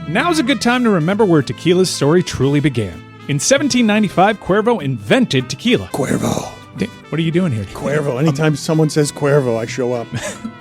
Now's a good time to remember where tequila's story truly began. In 1795, Cuervo invented tequila. Cuervo. What are you doing here? Cuervo. Anytime someone says Cuervo, I show up.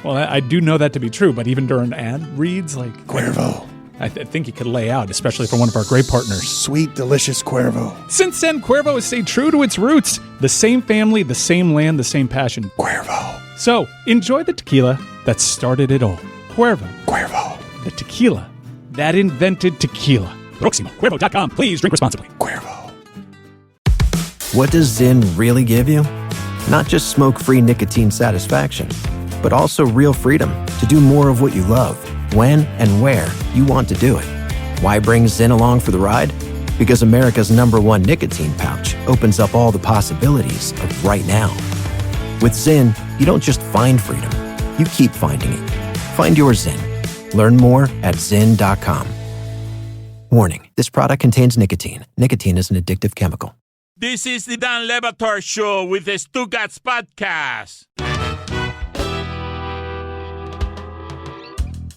Well, I do know that to be true, but even during ad reads, like... Cuervo. I think he could lay out, especially for one of our great partners. Sweet, delicious Cuervo. Since then, Cuervo has stayed true to its roots. The same family, the same land, the same passion. Cuervo. So, enjoy the tequila that started it all. Cuervo. Cuervo. The tequila that invented tequila. Proximo. Cuervo.com. Please drink responsibly. Cuervo. What does Zyn really give you? Not just smoke-free nicotine satisfaction, but also real freedom to do more of what you love, when and where you want to do it. Why bring Zyn along for the ride? Because America's #1 nicotine pouch opens up all the possibilities of right now. With Zyn, you don't just find freedom, you keep finding it. Find your Zyn. Learn more at Zyn.com. Warning, this product contains nicotine. Nicotine is an addictive chemical. This is the Dan Le Batard Show with the Stugatz Podcast.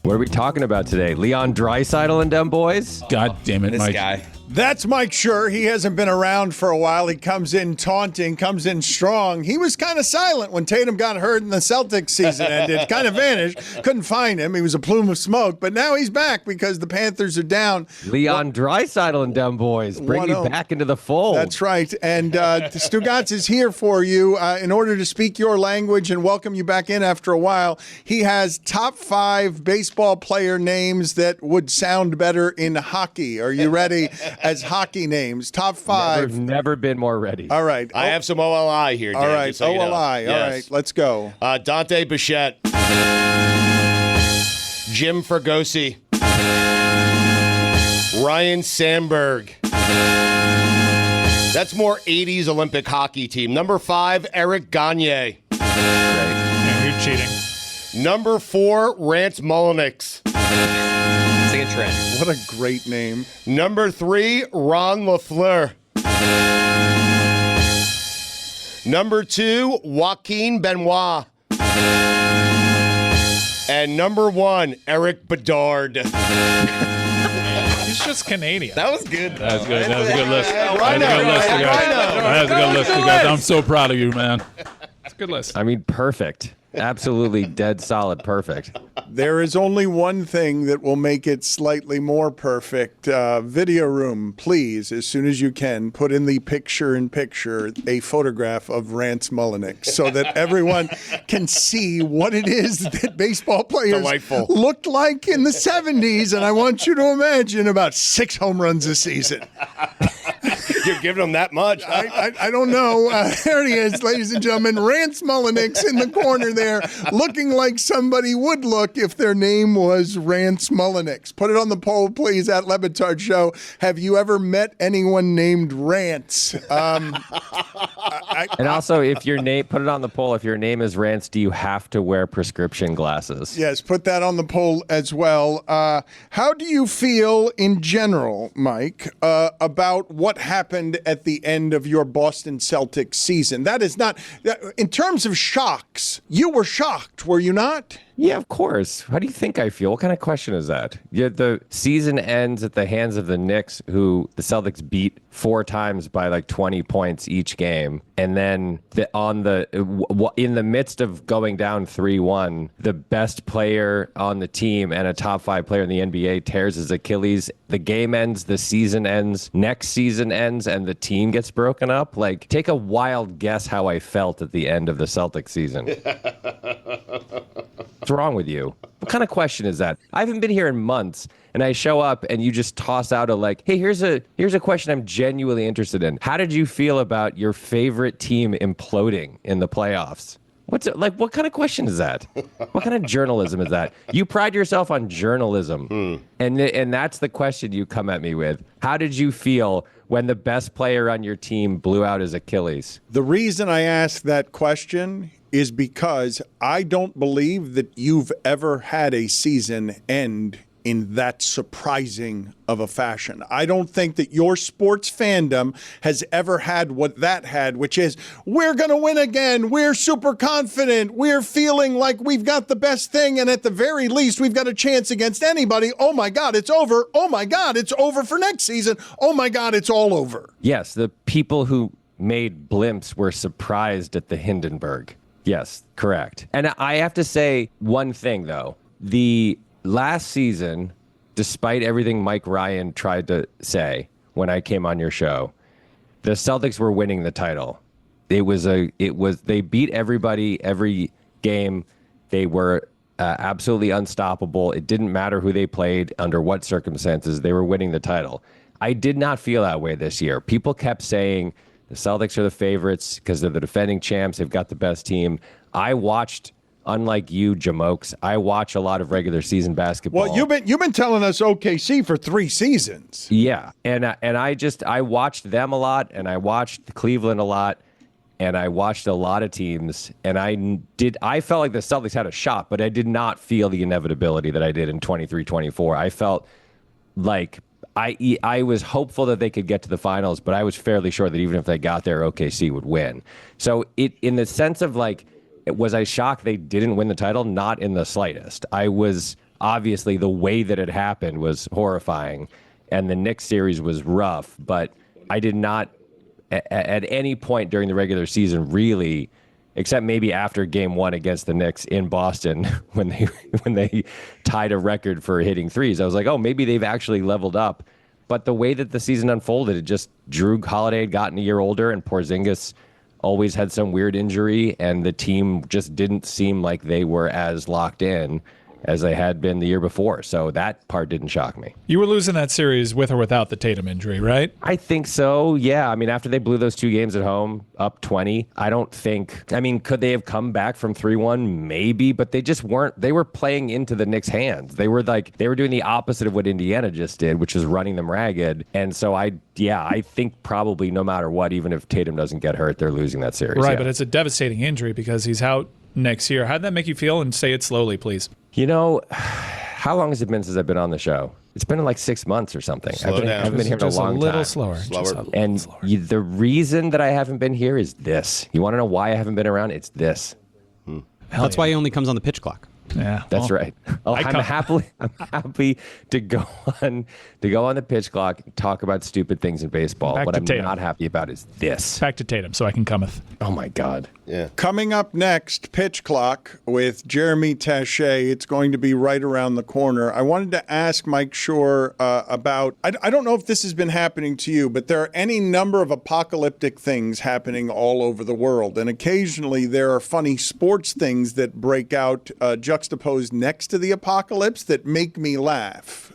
What are we talking about today? Leon Draisaitl and them boys? God damn it, Mike. Guy. That's Mike Schur. He hasn't been around for a while. He comes in taunting, comes in strong. He was kind of silent when Tatum got hurt and the Celtics season ended. Kind of vanished. Couldn't find him. He was a plume of smoke. But now he's back because the Panthers are down. Leon Draisaitl and them boys. Bring you back into the fold. That's right. And Stugatz is here for you in order to speak your language and welcome you back in after a while. He has top 5 baseball player names that would sound better in hockey. Are you ready? As hockey names, top 5. Never been more ready. All right. I have some OLI here, Dan. All right. just so you know. OLI. All right. Let's go. Dante Bichette. Jim Fergosi. Ryan Sandberg. That's more 80s Olympic hockey team. Number 5, Eric Gagne. Yeah, you're cheating. Number 4, Rance Mulliniks. Sing a trend. What a great name. Number 3, Ron LaFleur. Number 2, Joaquin Benoit. And number 1, Eric Bedard. He's just Canadian. That was good. That was good. That was a good list. That was a Rhino, good list, Rhino. guys. That was a good list, guys. I'm so proud of you, man. It's a good list. I mean, perfect. Absolutely dead solid perfect. There is only one thing that will make it slightly more perfect. Video room, please, as soon as you can, put in the picture-in-picture a photograph of Rance Mulliniks so that everyone can see what it is that baseball players Delightful. looked like in the 70s. And I want you to imagine about 6 home runs a season. You're giving them that much. I don't know. There he is, ladies and gentlemen. Rance Mulliniks in the corner there, looking like somebody would look if their name was Rance Mulliniks. Put it on the poll, please, at Le Batard Show. Have you ever met anyone named Rance? And also, if your name, put it on the poll. If your name is Rance, do you have to wear prescription glasses? Yes, put that on the poll as well. How do you feel in general, Mike, about what happened at the end of your Boston Celtics season? That is not, in terms of shocks, you were shocked, were you not? Yeah, of course. How do you think I feel? What kind of question is that? Yeah, the season ends at the hands of the Knicks, who the Celtics beat 4 times by like 20 points each game. And then in the midst of going down 3-1, the best player on the team and a top 5 player in the NBA tears his Achilles. The game ends, the season ends, next season ends, and the team gets broken up. Like, take a wild guess how I felt at the end of the Celtics season. What's wrong with you? What kind of question is that? I haven't been here in months, and I show up and you just toss out hey, here's a question I'm genuinely interested in. How did you feel about your favorite team imploding in the playoffs? What kind of question is that? What kind of journalism is that? You pride yourself on journalism, and that's the question you come at me with. How did you feel when the best player on your team blew out his Achilles? The reason I ask that question is because I don't believe that you've ever had a season end in that surprising of a fashion. I don't think that your sports fandom has ever had what that had, which is, we're going to win again. We're super confident. We're feeling like we've got the best thing. And at the very least, we've got a chance against anybody. Oh my God, it's over. Oh my God, it's over for next season. Oh my God, it's all over. Yes, the people who made blimps were surprised at the Hindenburg. Yes, correct. And I have to say one thing, though. The last season, despite everything Mike Ryan tried to say when I came on your show, the Celtics were winning the title. They beat everybody every game. They were absolutely unstoppable. It didn't matter who they played, under what circumstances, they were winning the title. I did not feel that way this year. People kept saying the Celtics are the favorites because they're the defending champs. They've got the best team. I watched, unlike you, Jamokes, I watch a lot of regular season basketball. Well, you've been telling us OKC for 3 seasons. Yeah, and I watched them a lot, and I watched Cleveland a lot, and I watched a lot of teams, and I felt like the Celtics had a shot, but I did not feel the inevitability that I did in 23-24. I felt like I was hopeful that they could get to the finals, but I was fairly sure that even if they got there, OKC would win. So in the sense of like, was I shocked they didn't win the title? Not in the slightest. I was, obviously, the way that it happened was horrifying, and the Knicks series was rough, but I did not at any point during the regular season really, except maybe after game 1 against the Knicks in Boston when they tied a record for hitting threes. I was like, oh, maybe they've actually leveled up. But the way that the season unfolded, it just, Drew Holiday had gotten a year older, and Porzingis always had some weird injury, and the team just didn't seem like they were as locked in as they had been the year before. So that part didn't shock me. You were losing that series with or without the Tatum injury, right? I think so, yeah. I mean, after they blew those 2 games at home, up 20, I don't think, I mean, could they have come back from 3-1? Maybe, but they just weren't, they were playing into the Knicks' hands. They were doing the opposite of what Indiana just did, which is running them ragged. And so I think probably no matter what, even if Tatum doesn't get hurt, they're losing that series. Right, yeah. but it's a devastating injury because he's out next year. How'd that make you feel? And say it slowly, please. You know, how long has it been since I've been on the show? It's been like 6 months or something. Slow down. I haven't been here in a long time. Just a little slower. The reason that I haven't been here is this. You want to know why I haven't been around? It's this. That's why he only comes on the pitch clock. Yeah, That's right. I'm happy to go on the pitch clock and talk about stupid things in baseball. What I'm not happy about is this. Back to Tatum, so I can cometh. Oh my God. Yeah. Coming up next, Pitch Clock with Jeremy Taché. It's going to be right around the corner. I wanted to ask Mike Schur about, I don't know if this has been happening to you, but there are any number of apocalyptic things happening all over the world. And occasionally there are funny sports things that break out juxtaposed next to the apocalypse that make me laugh.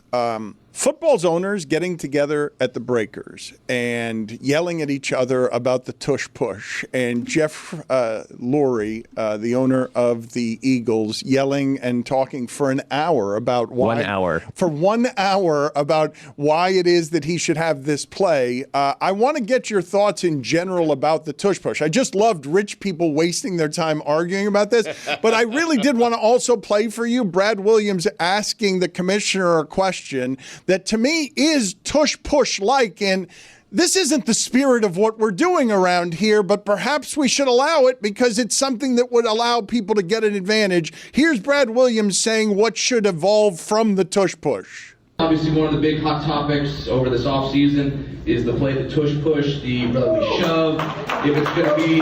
Football's owners getting together at the breakers and yelling at each other about the tush push, and Jeff Lurie, the owner of the Eagles, yelling and talking for an hour about why 1 hour. For 1 hour about why it is that he should have this play. I want to get your thoughts in general about the tush push. I just loved rich people wasting their time arguing about this, but I really did want to also play for you Brad Williams asking the commissioner a question that to me is tush-push-like, and this isn't the spirit of what we're doing around here, but perhaps we should allow it because it's something that would allow people to get an advantage. Here's Brad Williams saying what should evolve from the tush-push. Obviously, one of the big hot topics over this offseason is the play, the tush-push, the brotherly shove, if it's going to be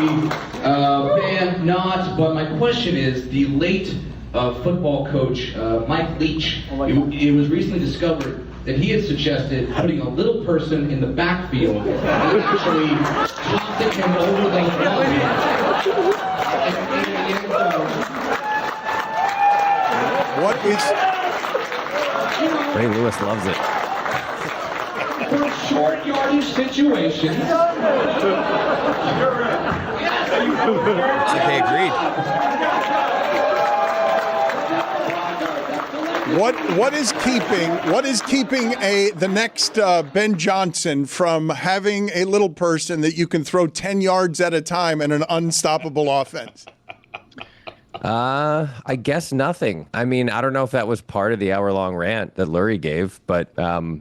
banned, not. But my question is, the late football coach, Mike Leach, it was recently discovered that he had suggested putting a little person in the backfield that actually tossed him over the line. What is... Ray Lewis loves it. For short yardage situations. They agreed. What is keeping the next Ben Johnson from having a little person that you can throw 10 yards at a time and an unstoppable offense? I guess nothing. I mean, I don't know if that was part of the hour-long rant that Lurie gave, but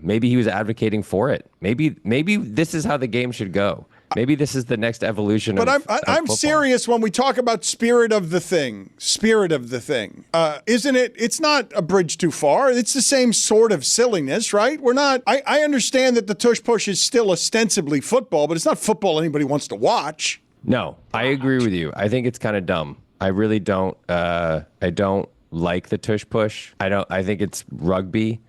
maybe he was advocating for it. Maybe this is how the game should go. Maybe this is the next evolution. But I'm football. Serious when we talk about spirit of the thing. Isn't it? It's not a bridge too far. It's the same sort of silliness, right? We're not. I understand that the tush push is still ostensibly football, but it's not football anybody wants to watch. No, I agree with you. I think it's kind of dumb. I really don't. I don't like the tush push. I think it's rugby,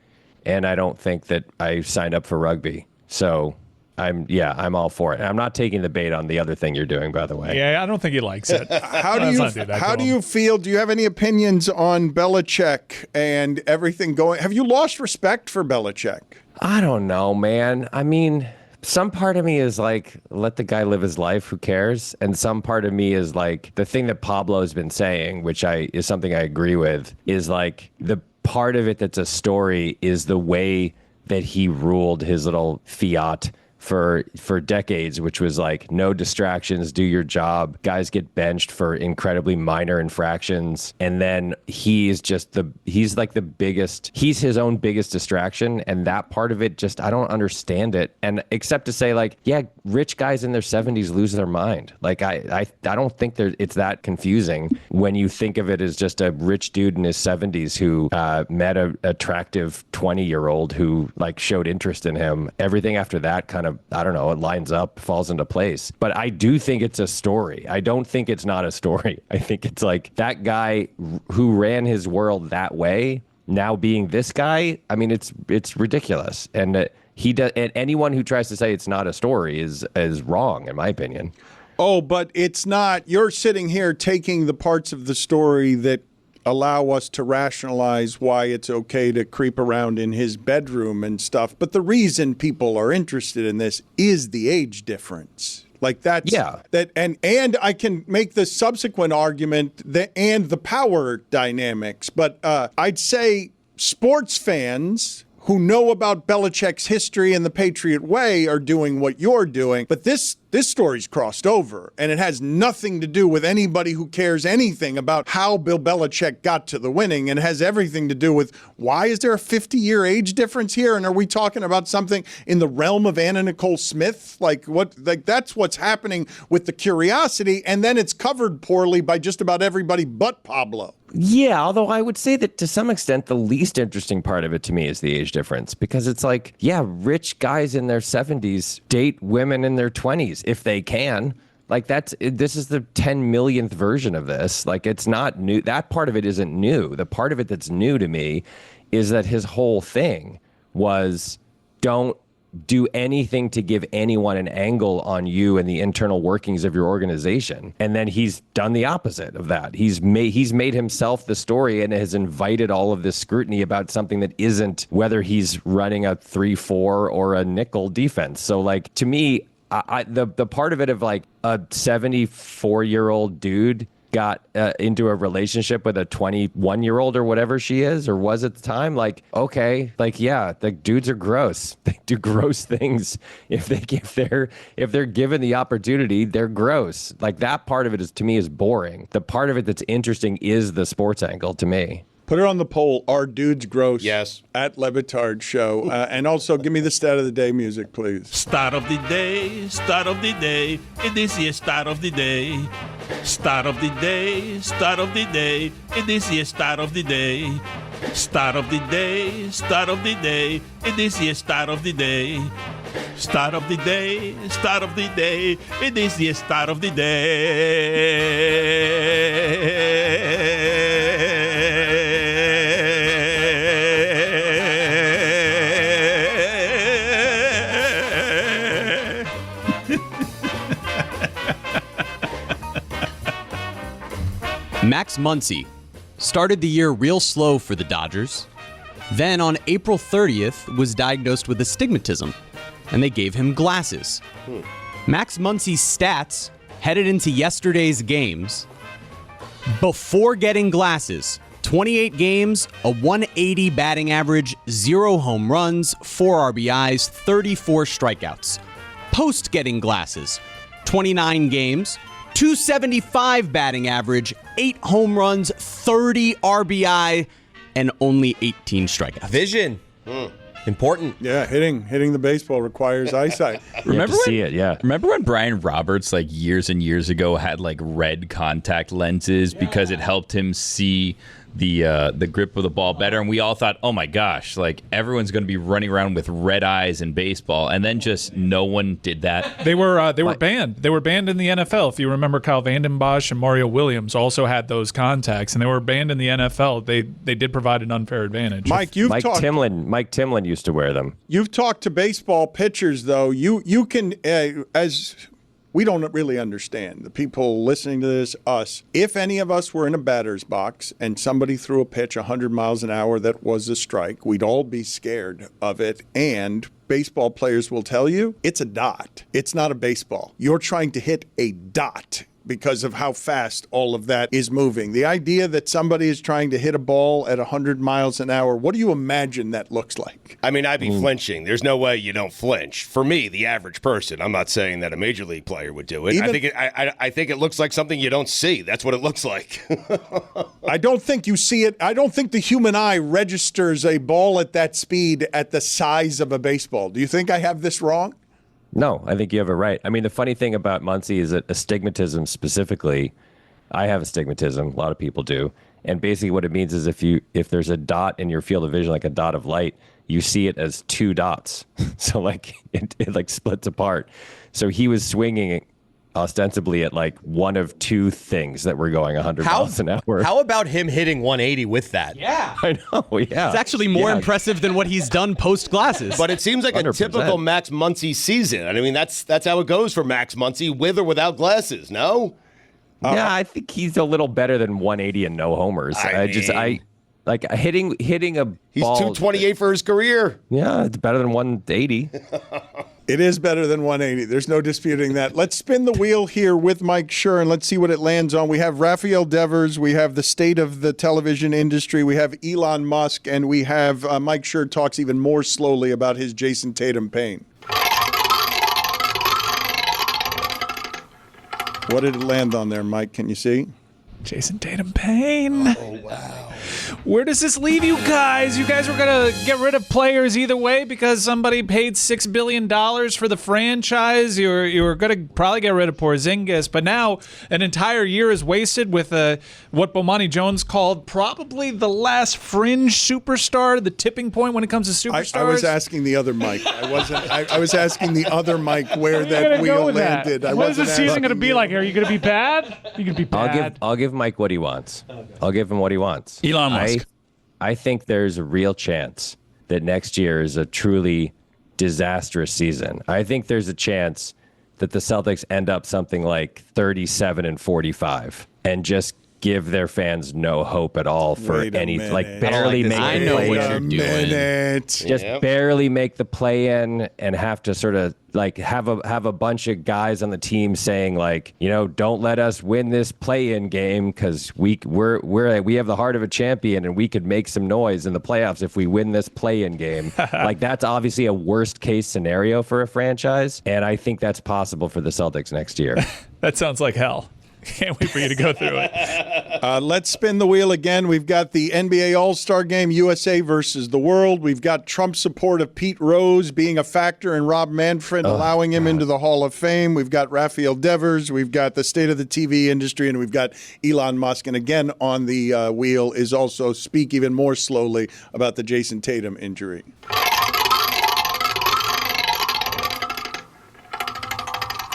and I don't think that I signed up for rugby. So. I'm all for it. And I'm not taking the bait on the other thing you're doing, by the way. Yeah, I don't think he likes it. How do you feel? Do you have any opinions on Belichick and everything going? Have you lost respect for Belichick? I don't know, man. I mean, some part of me is like, let the guy live his life. Who cares? And some part of me is like, the thing that Pablo's been saying, which is something I agree with, is like the part of it that's a story is the way that he ruled his little fiat for decades, which was like no distractions, do your job. Guys get benched for incredibly minor infractions, and then he's his own biggest distraction, and that part of it just I don't understand it. And except to say like, yeah, rich guys in their 70s lose their mind. Like I don't think it's that confusing when you think of it as just a rich dude in his 70s who met a attractive 20-year-old who like showed interest in him. Everything after that kind of, I don't know, it lines up, falls into place. But I do think it's a story. I don't think it's not a story. I think it's like that guy who ran his world that way now being this guy. I mean, it's ridiculous. And and anyone who tries to say it's not a story is wrong, in my opinion. Oh, but it's not. You're sitting here taking the parts of the story that allow us to rationalize why it's okay to creep around in his bedroom and stuff. But the reason people are interested in this is the age difference. Like that's that, and I can make the subsequent argument and the power dynamics. But I'd say sports fans who know about Belichick's history and the Patriot way are doing what you're doing. But this story's crossed over, and it has nothing to do with anybody who cares anything about how Bill Belichick got to the winning. And it has everything to do with why is there a 50-year age difference here? And are we talking about something in the realm of Anna Nicole Smith? Like that's what's happening with the curiosity, and then it's covered poorly by just about everybody but Pablo. Yeah, although I would say that to some extent, the least interesting part of it to me is the age difference, because it's like, yeah, rich guys in their 70s date women in their 20s if they can. Like this is the 10 millionth version of this. Like it's not new. That part of it isn't new. The part of it that's new to me is that his whole thing was don't do anything to give anyone an angle on you and the internal workings of your organization. And then he's done the opposite of that. He's made himself the story and has invited all of this scrutiny about something that isn't whether he's running a 3-4 or a nickel defense. So like to me, the part of it of like a 74-year-old dude got into a relationship with a 21-year-old or whatever she is or was at the time, like, okay, like, yeah, the dudes are gross. They do gross things. If they're given the opportunity, they're gross. Like that part of it is, to me, is boring. The part of it that's interesting is the sports angle to me. Put it on the poll. Are dudes gross? Yes. At Levitard Show. And also, give me the stat of the day music, please. Start of the day, start of the day. It is the start of the day. Start of the day, start of the day. It is the start of the day. Start of the day, start of the day. It is the start of the day. Start of the day, start of the day. It is the start of the day. Max Muncy started the year real slow for the Dodgers. Then on April 30th was diagnosed with astigmatism, and they gave him glasses. Max Muncy's stats headed into yesterday's games. Before getting glasses, 28 games, a 180 batting average, 0 home runs, 4 RBIs, 34 strikeouts. Post getting glasses, 29 games, .275 batting average, 8 home runs, 30 RBI, and only 18 strikeouts. Vision. Important. Yeah, hitting the baseball requires eyesight. Remember to see it, yeah. Remember when Brian Roberts, like years and years ago, had like red contact lenses because it helped him see the grip of the ball better, and we all thought, oh my gosh, like everyone's going to be running around with red eyes in baseball, and then just no one did that. They were banned. They were banned in the NFL. If you remember, Kyle Vanden Bosch and Mario Williams also had those contacts, and they were banned in the NFL. They did provide an unfair advantage. Mike Timlin used to wear them. You've talked to baseball pitchers, though. You can as we don't really understand. The people listening to this, us, if any of us were in a batter's box and somebody threw a pitch 100 miles an hour that was a strike, we'd all be scared of it. And baseball players will tell you it's a dot. It's not a baseball. You're trying to hit a dot because of how fast all of that is moving. The idea that somebody is trying to hit a ball at 100 miles an hour, what do you imagine that looks like? I mean, I'd be flinching. There's no way you don't flinch. For me, the average person, I'm not saying that a major league player would do it. I think it looks like something you don't see. That's what it looks like. I don't think you see it. I don't think the human eye registers a ball at that speed at the size of a baseball. Do you think I have this wrong? No, I think you have it right. I mean, the funny thing about Muncy is that astigmatism specifically, I have astigmatism, a lot of people do. And basically what it means is if there's a dot in your field of vision, like a dot of light, you see it as two dots. So like it like splits apart. So he was swinging ostensibly at like one of two things that were going 100 miles an hour. How about him hitting 180 with that? Yeah. I know, yeah. It's actually more impressive than what he's done post-glasses. But it seems like 100%. a typical Max Muncy season. I mean, that's how it goes for Max Muncy, with or without glasses, no? Yeah, I think he's a little better than 180 and no homers. I like hitting a ball. He's 228 for his career. Yeah, it's better than 180. It is better than 180. There's no disputing that. Let's spin the wheel here with Mike Schur, and let's see what it lands on. We have Rafael Devers. We have the state of the television industry. We have Elon Musk. And we have Mike Schur talks even more slowly about his Jason Tatum pain. What did it land on there, Mike? Can you see? Jason Tatum pain. Oh, wow. Where does this leave you guys? You guys were going to get rid of players either way because somebody paid $6 billion for the franchise. You were going to probably get rid of Porzingis, but now an entire year is wasted with what Bomani Jones called probably the last fringe superstar, the tipping point when it comes to superstars. I was asking the other Mike. I was asking the other Mike where that wheel landed. What is the season going to be like? Are you going to be bad? Are you going to be bad? I'll give Mike what he wants. I'll give him what he wants. Elon Musk. I think there's a real chance that next year is a truly disastrous season. I think there's a chance that the Celtics end up something like 37-45 and just give their fans no hope at all for anything. Like barely make I the know play what in. you're doing. Just barely make the play in and have to sort of like have a bunch of guys on the team saying like, you know, don't let us win this play-in game because we have the heart of a champion and we could make some noise in the playoffs if we win this play-in game. Like that's obviously a worst case scenario for a franchise, and I think that's possible for the Celtics next year. That sounds like hell. Can't wait for you to go through it. Let's spin the wheel again. We've got the NBA All-Star Game, USA versus the world. We've got Trump's support of Pete Rose being a factor and Rob Manfred allowing him into the Hall of Fame. We've got Rafael Devers. We've got the state of the TV industry, and we've got Elon Musk. And again on the wheel is also speak even more slowly about the Jason Tatum injury.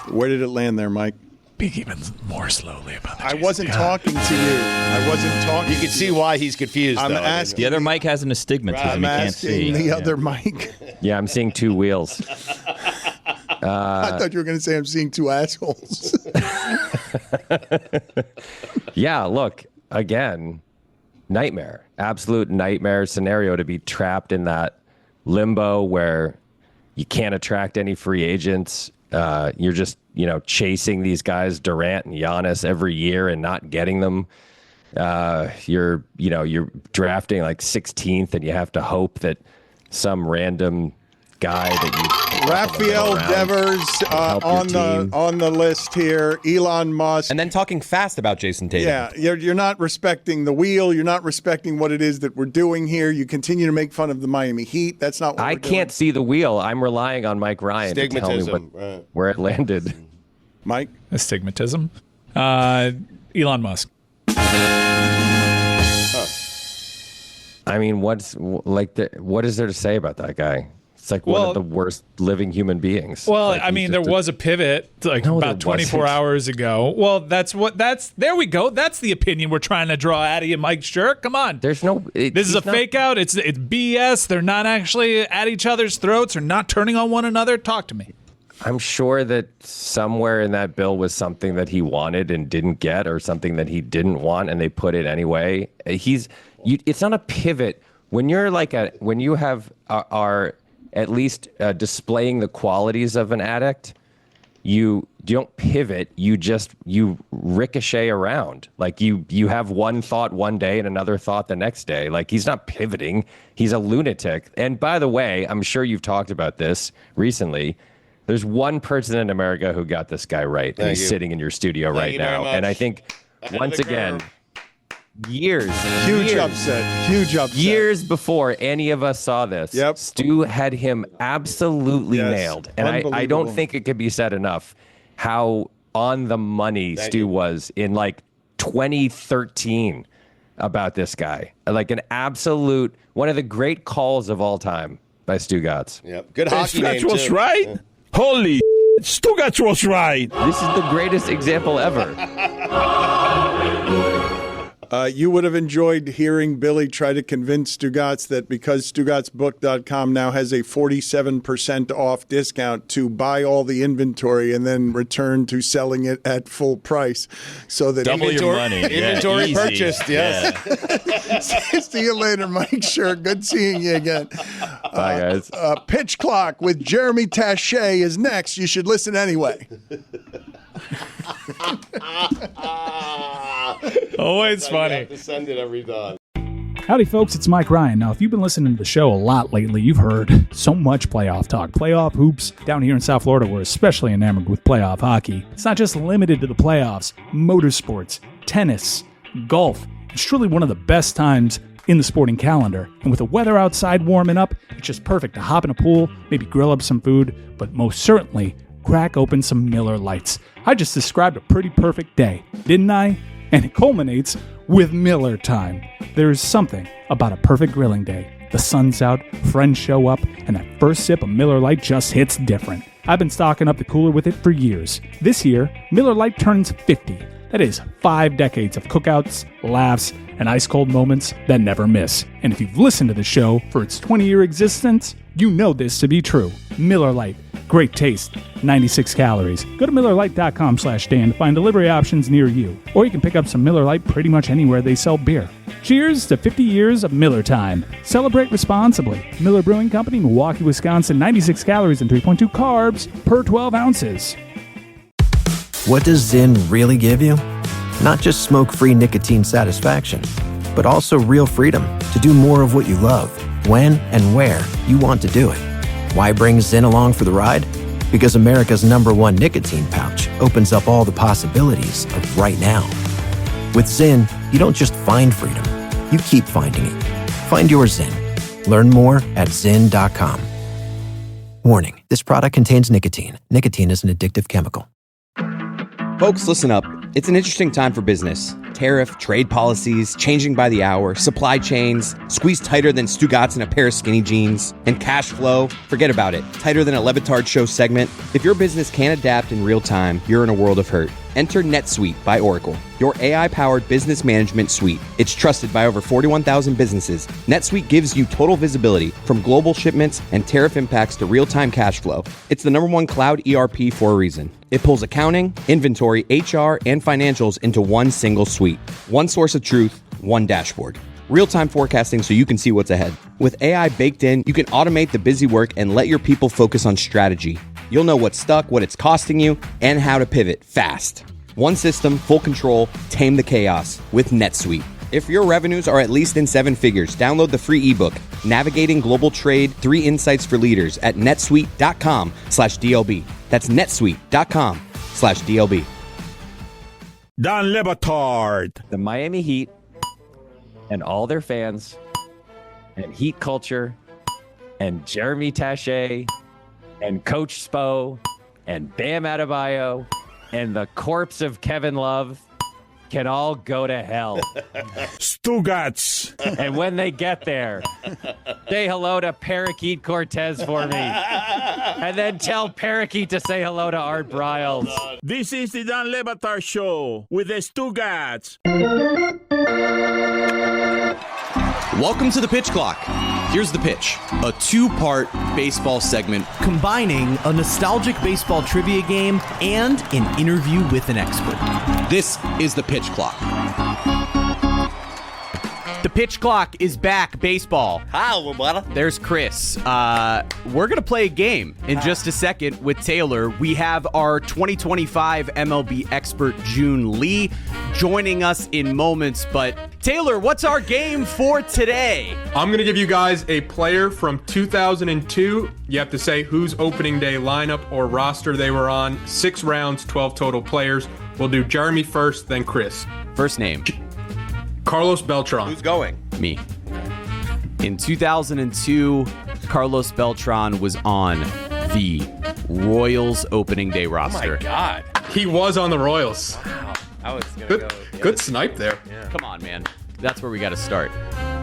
Where did it land there, Mike? Speak even more slowly about the I wasn't talking to you. I wasn't talking. You can see why he's confused. I'm though. asking. The other Mike has an astigmatism. I'm He can't see. asking the other Mike. Yeah, I'm seeing two wheels. I thought you were going to say I'm seeing two assholes. Yeah, look, again, nightmare. Absolute nightmare scenario to be trapped in that limbo where you can't attract any free agents. You're just, chasing these guys, Durant and Giannis, every year and not getting them. You're drafting like 16th and you have to hope that some random guy that you Rafael Devers on the list here. Elon Musk. And then talking fast about Jason Tatum. Yeah, you're not respecting the wheel. You're not respecting what it is that we're doing here. You continue to make fun of the Miami Heat. That's not what I we're doing. can't see the wheel. I'm relying on Mike Ryan to tell me where it landed. Mike? Astigmatism. Elon Musk. I mean, what is there to say about that guy? It's like one of the worst living human beings. Well, like, I mean, there was a pivot about 24 hours ago. Well, there we go. That's the opinion we're trying to draw out of you, Mike Schur. Come on. This is a fake out. It's BS. They're not actually at each other's throats. They're not turning on one another. Talk to me. I'm sure that somewhere in that bill was something that he wanted and didn't get, or something that he didn't want and they put it anyway. It's not a pivot when you're when you are at least displaying the qualities of an addict. You don't pivot. You ricochet around. Like you have one thought one day and another thought the next day. Like, he's not pivoting. He's a lunatic. And by the way, I'm sure you've talked about this recently. There's one person in America who got this guy right, and he's sitting in your studio right now. And I think, once again, huge upset. Years before any of us saw this, Stu had him absolutely nailed. And I don't think it could be said enough how on the money Stu was in 2013 about this guy. Like an absolute, one of the great calls of all time by Stu Gatz. Yep, good hockey name, was too. right. Holy Stugatz was right. This is the greatest example ever. You would have enjoyed hearing Billy try to convince Stugatz that because StugatzBook.com now has a 47% off discount to buy all the inventory and then return to selling it at full price, so that double your money. Inventory purchased. Yes. Yeah. See you later, Mike. Sure, good seeing you again. Bye, guys. Pitch Clock with Jeremy Taché is next. You should listen anyway. Always funny. I have to send it every time. Howdy, folks. It's Mike Ryan. Now, if you've been listening to the show a lot lately, you've heard so much playoff talk. Playoff hoops. Down here in South Florida, we're especially enamored with playoff hockey. It's not just limited to the playoffs. Motorsports, tennis, golf. It's truly one of the best times in the sporting calendar. And with the weather outside warming up, it's just perfect to hop in a pool, maybe grill up some food, but most certainly crack open some Miller Lights. I just described a pretty perfect day, didn't I? And it culminates with Miller time. There's something about a perfect grilling day. The sun's out, friends show up, and that first sip of Miller Lite just hits different. I've been stocking up the cooler with it for years. This year, Miller Lite turns 50. That is 5 decades of cookouts, laughs, and ice-cold moments that never miss. And if you've listened to the show for its 20-year existence, you know this to be true. Miller Lite. Great taste, 96 calories. Go to MillerLite.com/Dan to find delivery options near you. Or you can pick up some Miller Lite pretty much anywhere they sell beer. Cheers to 50 years of Miller time. Celebrate responsibly. Miller Brewing Company, Milwaukee, Wisconsin, 96 calories and 3.2 carbs per 12 ounces. What does Zyn really give you? Not just smoke-free nicotine satisfaction, but also real freedom to do more of what you love, when and where you want to do it. Why bring Zyn along for the ride? Because America's #1 nicotine pouch opens up all the possibilities of right now. With Zyn, you don't just find freedom, you keep finding it. Find your Zyn. Learn more at Zyn.com. Warning, this product contains nicotine. Nicotine is an addictive chemical. Folks, listen up. It's an interesting time for business. Tariff, trade policies, changing by the hour, supply chains, squeezed tighter than Stugatz in a pair of skinny jeans, and cash flow, forget about it. Tighter than a Levitard show segment. If your business can't adapt in real time, you're in a world of hurt. Enter NetSuite by Oracle, your AI-powered business management suite. It's trusted by over 41,000 businesses. NetSuite gives you total visibility from global shipments and tariff impacts to real-time cash flow. It's the #1 cloud ERP for a reason. It pulls accounting, inventory, HR, and financials into one single suite. One source of truth, one dashboard. Real-time forecasting so you can see what's ahead. With AI baked in, you can automate the busy work and let your people focus on strategy. You'll know what's stuck, what it's costing you, and how to pivot fast. One system, full control, tame the chaos with NetSuite. If your revenues are at least in 7 figures, download the free ebook, Navigating Global Trade, 3 Insights for Leaders at netsuite.com/DLB. That's netsuite.com/DLB. Don Le Batard. The Miami Heat and all their fans and Heat culture and Jeremy Taché and Coach Spo and Bam Adebayo and the corpse of Kevin Love can all go to hell. Stugats. And when they get there, say hello to Parakeet Cortez for me. And then tell Parakeet to say hello to Art Briles. This is the Don Le Batard Show with the Stugats. Welcome to the Pitch Clock. Here's the pitch. A 2-part baseball segment combining a nostalgic baseball trivia game and an interview with an expert. This is the Pitch Clock. The Pitch Clock is back, baseball. Hi, brother. There's Chris. We're going to play a game in just a second with Taylor. We have our 2025 MLB expert, Joon Lee, joining us in moments. But Taylor, what's our game for today? I'm going to give you guys a player from 2002. You have to say whose opening day lineup or roster they were on. 6 rounds, 12 total players. We'll do Jeremy first, then Chris. First name. Carlos Beltran. Who's going? Me. In 2002, Carlos Beltran was on the Royals opening day roster. Oh my God. He was on the Royals. Wow. I was going to go. Good snipe there. Yeah. Come on, man. That's where we got to start.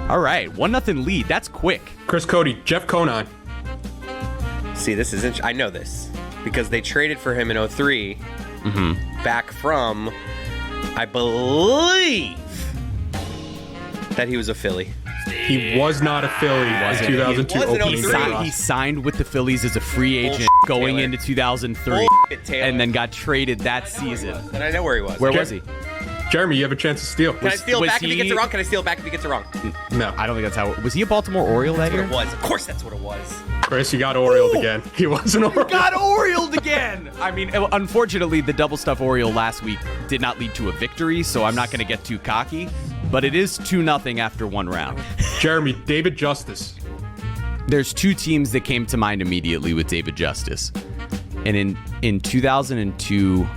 All right, 1-0 lead. That's quick. Chris Cody, Jeff Conine. See, this is interesting. I know this because they traded for him in 03 back from, I believe, that he was a Philly. He was not a Philly in 2002 opening day roster. He signed with the Phillies as a free agent going into 2003 and then got traded that season. And I know where he was. Where was he? Jeremy, you have a chance to steal. Can I steal back if he gets it wrong? Can I steal back if he gets it wrong? No. I don't think that's how it was. He a Baltimore Oriole that year? That's what it was. Of course that's what it was. Chris, you got Orioles again. He was an Oriole. Got Orioles again! I mean, unfortunately, the double stuff Oriole last week did not lead to a victory, so I'm not going to get too cocky. But it is 2-0 after 1 round. Jeremy, David Justice. There's 2 teams that came to mind immediately with David Justice. And in 2002,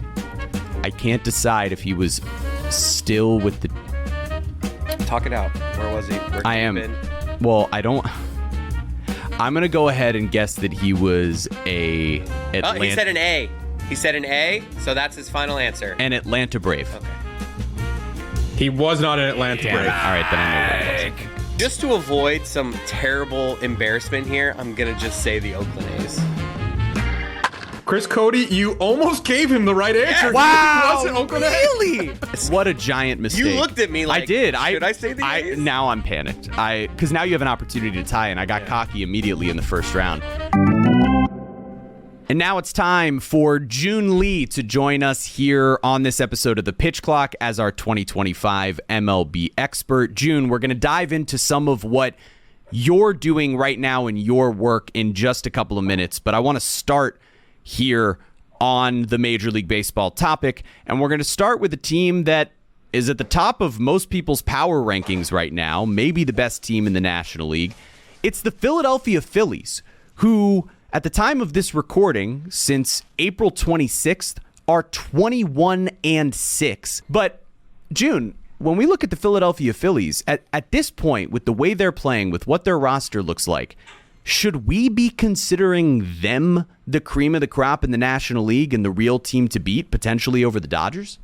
I can't decide if he was still with the... Talk it out. Where was he? Where I am. Well, I don't... I'm going to go ahead and guess that he was a... Oh, he said an A. He said an A, so that's his final answer. An Atlanta Brave. Okay. He was not an Atlanta Brave. All right, then I know what it was. Just to avoid some terrible embarrassment here, I'm going to just say the Oakland A's. Chris Cody, you almost gave him the right answer. Yes. Wow! It wasn't Oakland A's. Really? What a giant mistake. You looked at me like, I did. Should I say the A's? Now I'm panicked. Because now you have an opportunity to tie, and I got cocky immediately in the first round. And now it's time for Joon Lee to join us here on this episode of The Pitch Clock as our 2025 MLB expert. Joon, we're going to dive into some of what you're doing right now in your work in just a couple of minutes, but I want to start here on the Major League Baseball topic, and we're going to start with a team that is at the top of most people's power rankings right now, maybe the best team in the National League. It's the Philadelphia Phillies, who... at the time of this recording, since April 26th, are 21-6. But, Joon, when we look at the Philadelphia Phillies, at this point, with the way they're playing, with what their roster looks like, should we be considering them the cream of the crop in the National League and the real team to beat, potentially over the Dodgers?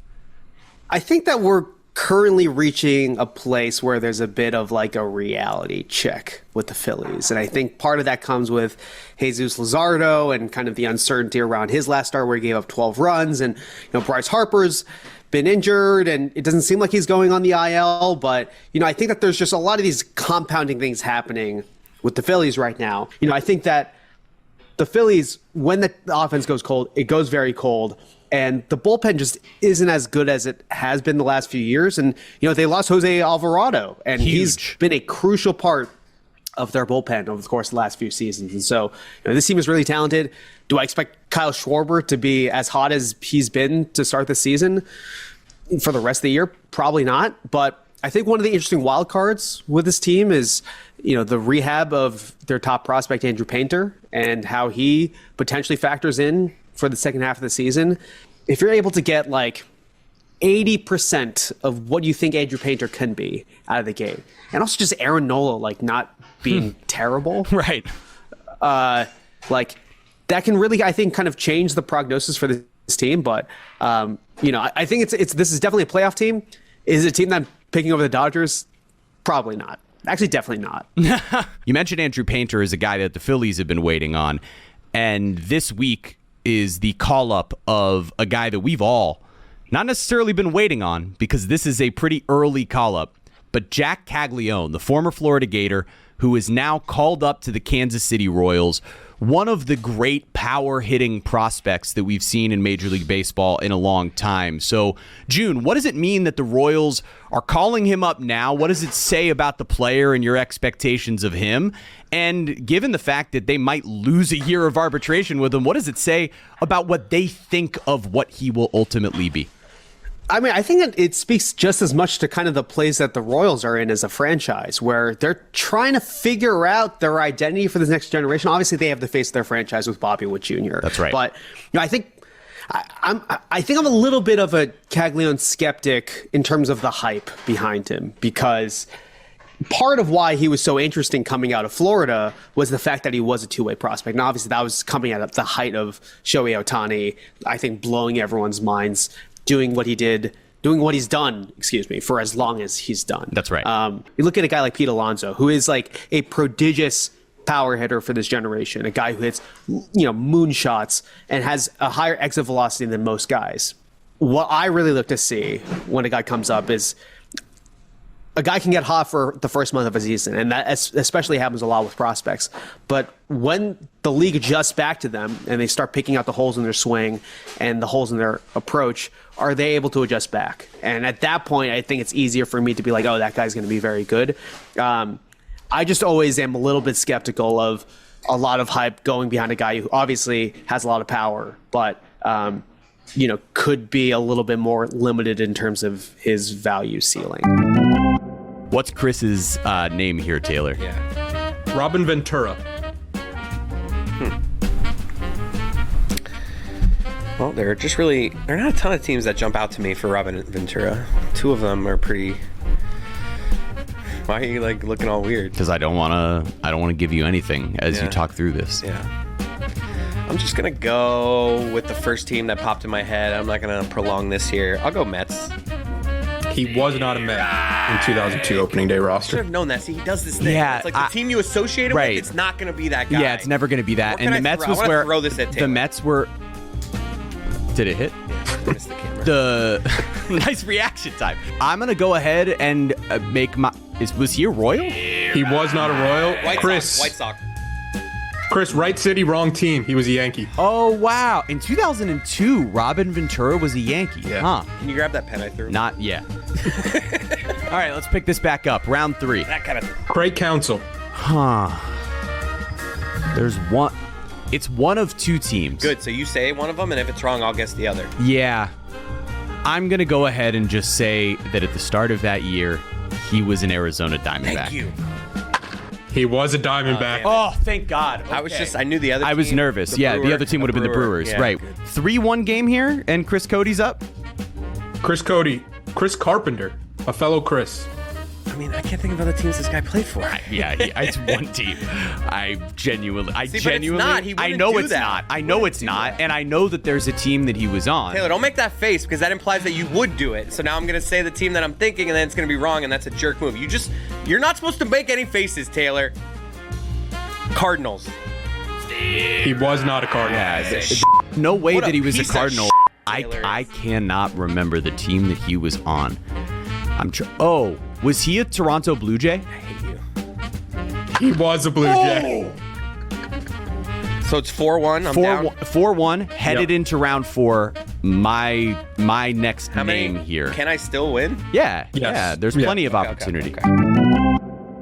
I think that we're currently reaching a place where there's a bit of like a reality check with the Phillies. And I think part of that comes with Jesus Luzardo and kind of the uncertainty around his last start where he gave up 12 runs. And, Bryce Harper's been injured and it doesn't seem like he's going on the IL. But, I think that there's just a lot of these compounding things happening with the Phillies right now. I think that the Phillies, when the offense goes cold, it goes very cold. And the bullpen just isn't as good as it has been the last few years. And, they lost Jose Alvarado, and he's been a crucial part of their bullpen over the course of the last few seasons. And so, this team is really talented. Do I expect Kyle Schwarber to be as hot as he's been to start the season for the rest of the year? Probably not. But I think one of the interesting wild cards with this team is, the rehab of their top prospect, Andrew Painter, and how he potentially factors in for the second half of the season. If you're able to get 80% of what you think Andrew Painter can be out of the gate, and also just Aaron Nola, not being terrible. Right. That can really, I think, kind of change the prognosis for this team. But, I think this is definitely a playoff team. Is it a team that I'm picking over the Dodgers? Probably not. Actually, definitely not. You mentioned Andrew Painter as a guy that the Phillies have been waiting on. And this week is the call-up of a guy that we've all not necessarily been waiting on, because this is a pretty early call-up. But Jack Caglione, the former Florida Gator, who is now called up to the Kansas City Royals, one of the great power-hitting prospects that we've seen in Major League Baseball in a long time. So, June, what does it mean that the Royals are calling him up now? What does it say about the player and your expectations of him? And given the fact that they might lose a year of arbitration with him, what does it say about what they think of what he will ultimately be? I mean, I think it speaks just as much to kind of the place that the Royals are in as a franchise, where they're trying to figure out their identity for the next generation. Obviously, they have to face their franchise with Bobby Witt Jr. That's right. But I think I'm a little bit of a Caglione skeptic in terms of the hype behind him, because part of why he was so interesting coming out of Florida was the fact that he was a two-way prospect. Now, obviously, that was coming at the height of Shohei Ohtani, I think blowing everyone's minds, doing what he's done, for as long as he's done. That's right. You look at a guy like Pete Alonso, who is a prodigious power hitter for this generation, a guy who hits, moonshots and has a higher exit velocity than most guys. What I really look to see when a guy comes up is a guy can get hot for the first month of a season, and that especially happens a lot with prospects. But when the league adjusts back to them and they start picking out the holes in their swing and the holes in their approach, are they able to adjust back? And at that point, I think it's easier for me to be like, oh, that guy's going to be very good. I just always am a little bit skeptical of a lot of hype going behind a guy who obviously has a lot of power, but could be a little bit more limited in terms of his value ceiling. What's Chris's name here, Taylor? Yeah. Robin Ventura. Well, there are not a ton of teams that jump out to me for Robin Ventura. Two of them are pretty. Why are you looking all weird? Because I don't want to give you anything as you talk through this. Yeah. I'm just gonna go with the first team that popped in my head. I'm not gonna prolong this here. I'll go Mets. He was not a Met in 2002 opening day roster. I should have known that. See, he does this thing. Yeah, it's like the team you associate him with, it's not going to be that guy. Yeah, it's never going to be that. What and the Mets was where throw this at the Mets were. Did it hit? Yeah, I missed the camera. Nice reaction time. I'm going to go ahead and make my. Was he a Royal? He was not a Royal. White Sox. Chris, right city, wrong team. He was a Yankee. Oh, wow. In 2002, Robin Ventura was a Yankee. Yeah. Huh. Can you grab that pen I threw? Not yet. All right, let's pick this back up. Round 3. That kind of. Craig Counsell. Huh. There's one. It's one of two teams. Good. So you say one of them, and if it's wrong, I'll guess the other. Yeah. I'm going to go ahead and just say that at the start of that year, he was an Arizona Diamondback. Thank you. He was a Diamondback. Oh, thank God. Okay. I knew the other team. I was nervous. The other team would have been the Brewers. Yeah, right. 3-1 game here, and Chris Cody's up. Chris Carpenter, a fellow Chris. I mean, I can't think of other teams this guy played for. Yeah, it's one team. I genuinely. But it's not. He I know do it's that. not. I know it's not, and I know that there's a team that he was on. Taylor, don't make that face, because that implies that you would do it. So now I'm going to say the team that I'm thinking, and then it's going to be wrong, and that's a jerk move. You're not supposed to make any faces, Taylor. Cardinals. He was not a Cardinal. Yeah, no way that he was a Cardinal. I cannot remember the team that he was on. Was he a Toronto Blue Jay? I hate you. He was a Blue Jay. So it's 4-1. I'm down. 4-1, headed into round 4. My next name here. Can I still win? Yeah. Yes. Yeah. There's plenty of opportunity. Okay.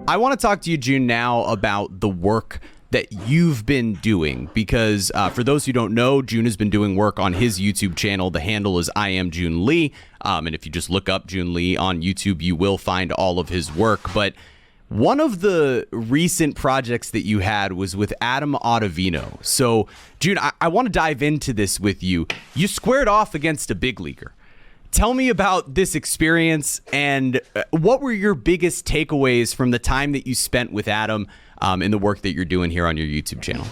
I want to talk to you, June, now about the work that you've been doing, because for those who don't know, Joon has been doing work on his YouTube channel. The handle is I am Joon Lee. And if you just look up Joon Lee on YouTube, you will find all of his work. But one of the recent projects that you had was with Adam Ottavino. So, Joon, I want to dive into this with you. You squared off against a big leaguer. Tell me about this experience, and what were your biggest takeaways from the time that you spent with Adam in the work that you're doing here on your YouTube channel?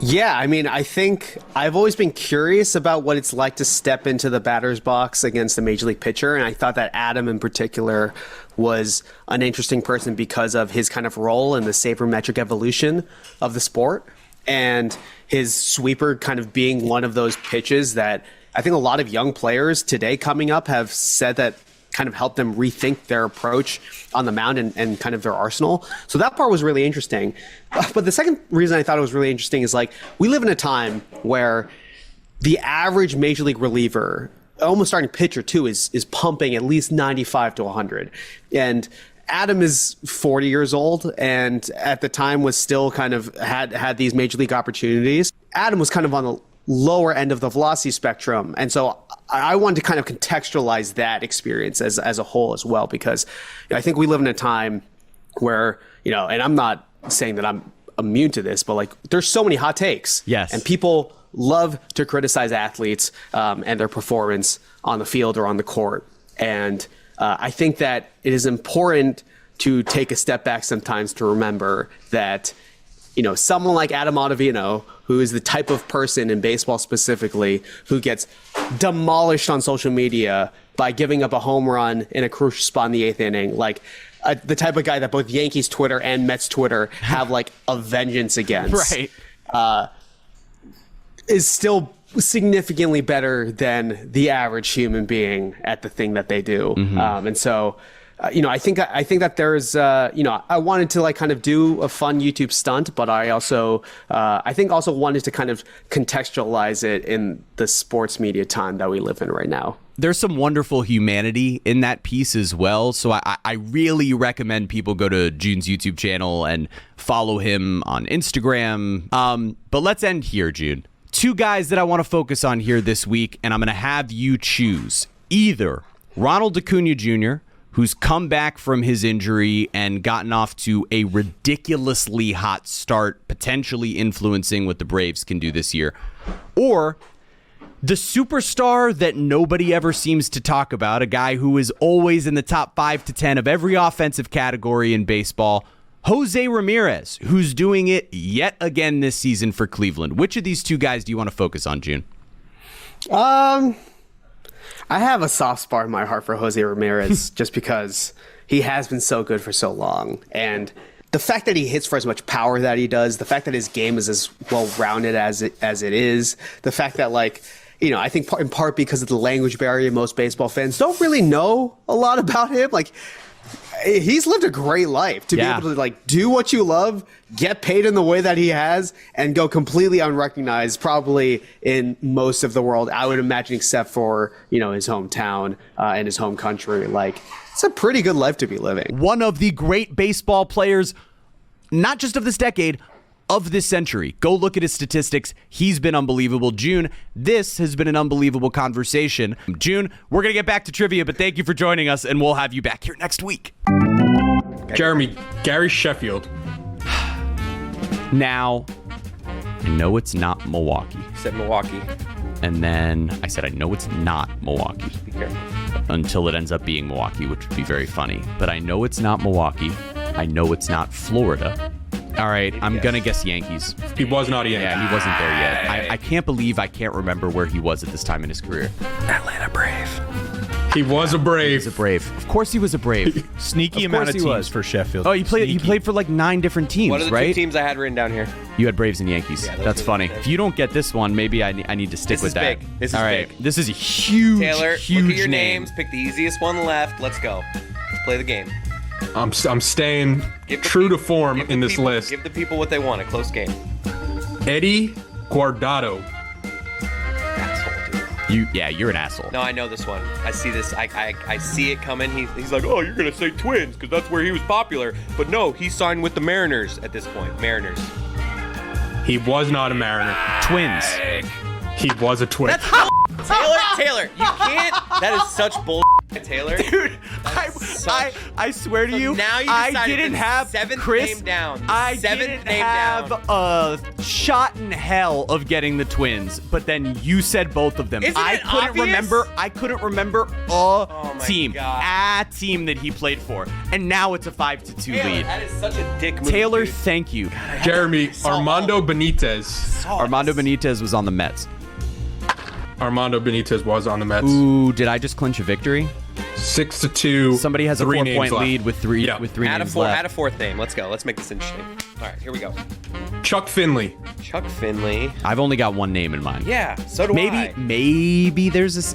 Yeah, I mean, I think I've always been curious about what it's like to step into the batter's box against a major league pitcher, and I thought that Adam in particular was an interesting person because of his kind of role in the sabermetric evolution of the sport, and his sweeper kind of being one of those pitches that I think a lot of young players today coming up have said that kind of helped them rethink their approach on the mound and kind of their arsenal. So that part was really interesting. But the second reason I thought it was really interesting is, like, we live in a time where the average major league reliever, almost starting pitcher too, is pumping at least 95 to 100. And Adam is 40 years old, and at the time was still kind of had these major league opportunities. Adam was kind of on the lower end of the velocity spectrum. And so I wanted to kind of contextualize that experience as a whole as well, because I think we live in a time where, and I'm not saying that I'm immune to this, but like there's so many hot takes. Yes. And people love to criticize athletes and their performance on the field or on the court. And I think that it is important to take a step back sometimes to remember that, someone like Adam Ottavino, who is the type of person in baseball specifically who gets demolished on social media by giving up a home run in a crucial spot in the 8th inning, like the type of guy that both Yankees Twitter and Mets Twitter have like a vengeance against, right? Is still significantly better than the average human being at the thing that they do. Mm-hmm. And so, I think that there's, I wanted to like kind of do a fun YouTube stunt, but I also, also wanted to kind of contextualize it in the sports media time that we live in right now. There's some wonderful humanity in that piece as well. So I really recommend people go to Joon's YouTube channel and follow him on Instagram. But let's end here, Joon. Two guys that I want to focus on here this week, and I'm going to have you choose either Ronald Acuna Jr., who's come back from his injury and gotten off to a ridiculously hot start, potentially influencing what the Braves can do this year, or the superstar that nobody ever seems to talk about, a guy who is always in the top 5 to 10 of every offensive category in baseball, Jose Ramirez, who's doing it yet again this season for Cleveland. Which of these two guys do you want to focus on, Joon? I have a soft spot in my heart for Jose Ramirez just because he has been so good for so long. And the fact that he hits for as much power that he does, the fact that his game is as well-rounded as it is, the fact that, like, I think in part because of the language barrier, most baseball fans don't really know a lot about him. Like, he's lived a great life to be able to like do what you love, get paid in the way that he has, and go completely unrecognized probably in most of the world, I would imagine, except for, his hometown and his home country. Like, it's a pretty good life to be living. One of the great baseball players, not just of this decade, of this century. Go look at his statistics. He's been unbelievable. Joon, this has been an unbelievable conversation. Joon, we're going to get back to trivia, but thank you for joining us, and we'll have you back here next week. Gary Sheffield. Now, I know it's not Milwaukee. You said Milwaukee. And then I said, I know it's not Milwaukee. Be careful. Until it ends up being Milwaukee, which would be very funny. But I know it's not Milwaukee. I know it's not Florida. All right, I'm going to guess Yankees. He was not a Yankee. Yeah, he wasn't there yet. I can't believe I can't remember where he was at this time in his career. Atlanta Brave. He was a Brave. He was a Brave. Of course he was a Brave. Sneaky amount of teams for Sheffield. Oh, he played for like 9 different teams, right? What are the 2 teams I had written down here? You had Braves and Yankees. Yeah, that's funny. If you don't get this one, maybe I need to stick with that. This is All right. big. This is a huge, Taylor, huge look at your name. names. Pick the easiest one left. Let's go. Let's play the game. I'm staying true to form in this list. Give the people what they want. A close game. Eddie Guardado. You're an asshole. No, I know this one. I see this. I see it coming. He's like, oh, you're gonna say Twins because that's where he was popular. But no, he signed with the Mariners at this point. Mariners. He was not a Mariner. Twins. He was a Twin. Taylor, you can't. That is such bull, Taylor. Dude, I swear to you, now you I decided didn't the have seventh Chris. name down. I didn't have a shot in hell of getting the Twins, but then you said both of them. Isn't I it couldn't obvious? remember. I couldn't remember my team, God. a team that he played for, and now it's a 5-2 Taylor, lead. that is such a dick move. Taylor, dude. thank you. Jeremy, Armando Benitez. Armando Benitez was on the Mets. Armando Benitez was on the Mets. Ooh, did I just clinch a victory? 6-2. Somebody has a 3 4-point names left. lead with three Yeah. with three Add a names four. left. Add a fourth name. Let's go. Let's make this interesting. All right, here we go. Chuck Finley. Chuck Finley. I've only got one name in mind. Yeah, so do I. Maybe there's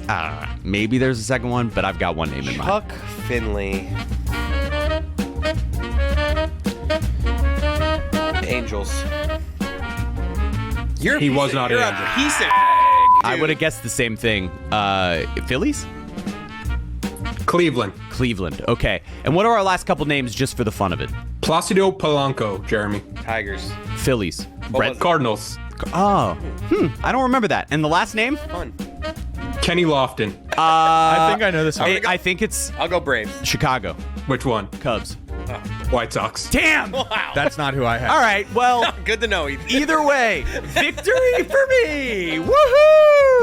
maybe there's a second one, but I've got one name in mind. Chuck Finley. Angels. He was not an Angel. Piece of I would have guessed the same thing. Phillies? Cleveland. Cleveland. Okay. And what are our last couple names just for the fun of it? Placido Polanco, Jeremy. Tigers. Phillies. Red Cardinals. Oh. I don't remember that. And the last name? Fun. Kenny Lofton. I think I know this one. I think it's I'll go Braves. Chicago. Which one? Cubs. White Sox. Damn! Wow. That's not who I have. All right, well, Good to know, Ethan. either way, victory for me! Woohoo!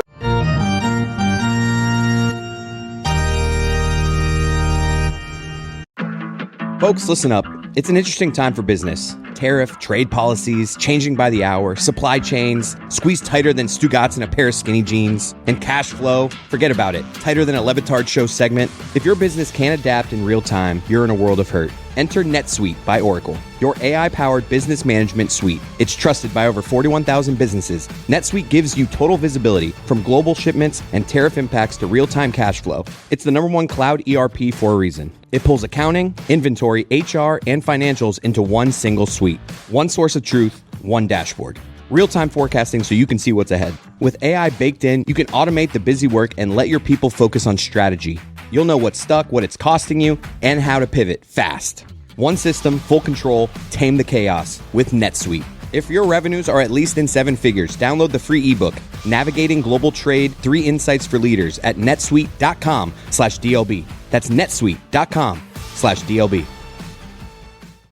Folks, listen up. It's an interesting time for business. Tariff, trade policies, changing by the hour, supply chains, squeezed tighter than Stugatz in a pair of skinny jeans, and cash flow, forget about it. Tighter than a Levitard show segment. If your business can't adapt in real time, you're in a world of hurt. Enter NetSuite by Oracle, your AI-powered business management suite. It's trusted by over 41,000 businesses. NetSuite gives you total visibility from global shipments and tariff impacts to real-time cash flow. It's the #1 cloud ERP for a reason. It pulls accounting, inventory, HR, and financials into one single suite. One source of truth, one dashboard. Real-time forecasting so you can see what's ahead. With AI baked in, you can automate the busy work and let your people focus on strategy. You'll know what's stuck, what it's costing you, and how to pivot fast. One system, full control, tame the chaos with NetSuite. If your revenues are at least in 7 figures, download the free ebook, Navigating Global Trade, 3 Insights for Leaders at netsuite.com/DLB. That's netsuite.com/DLB.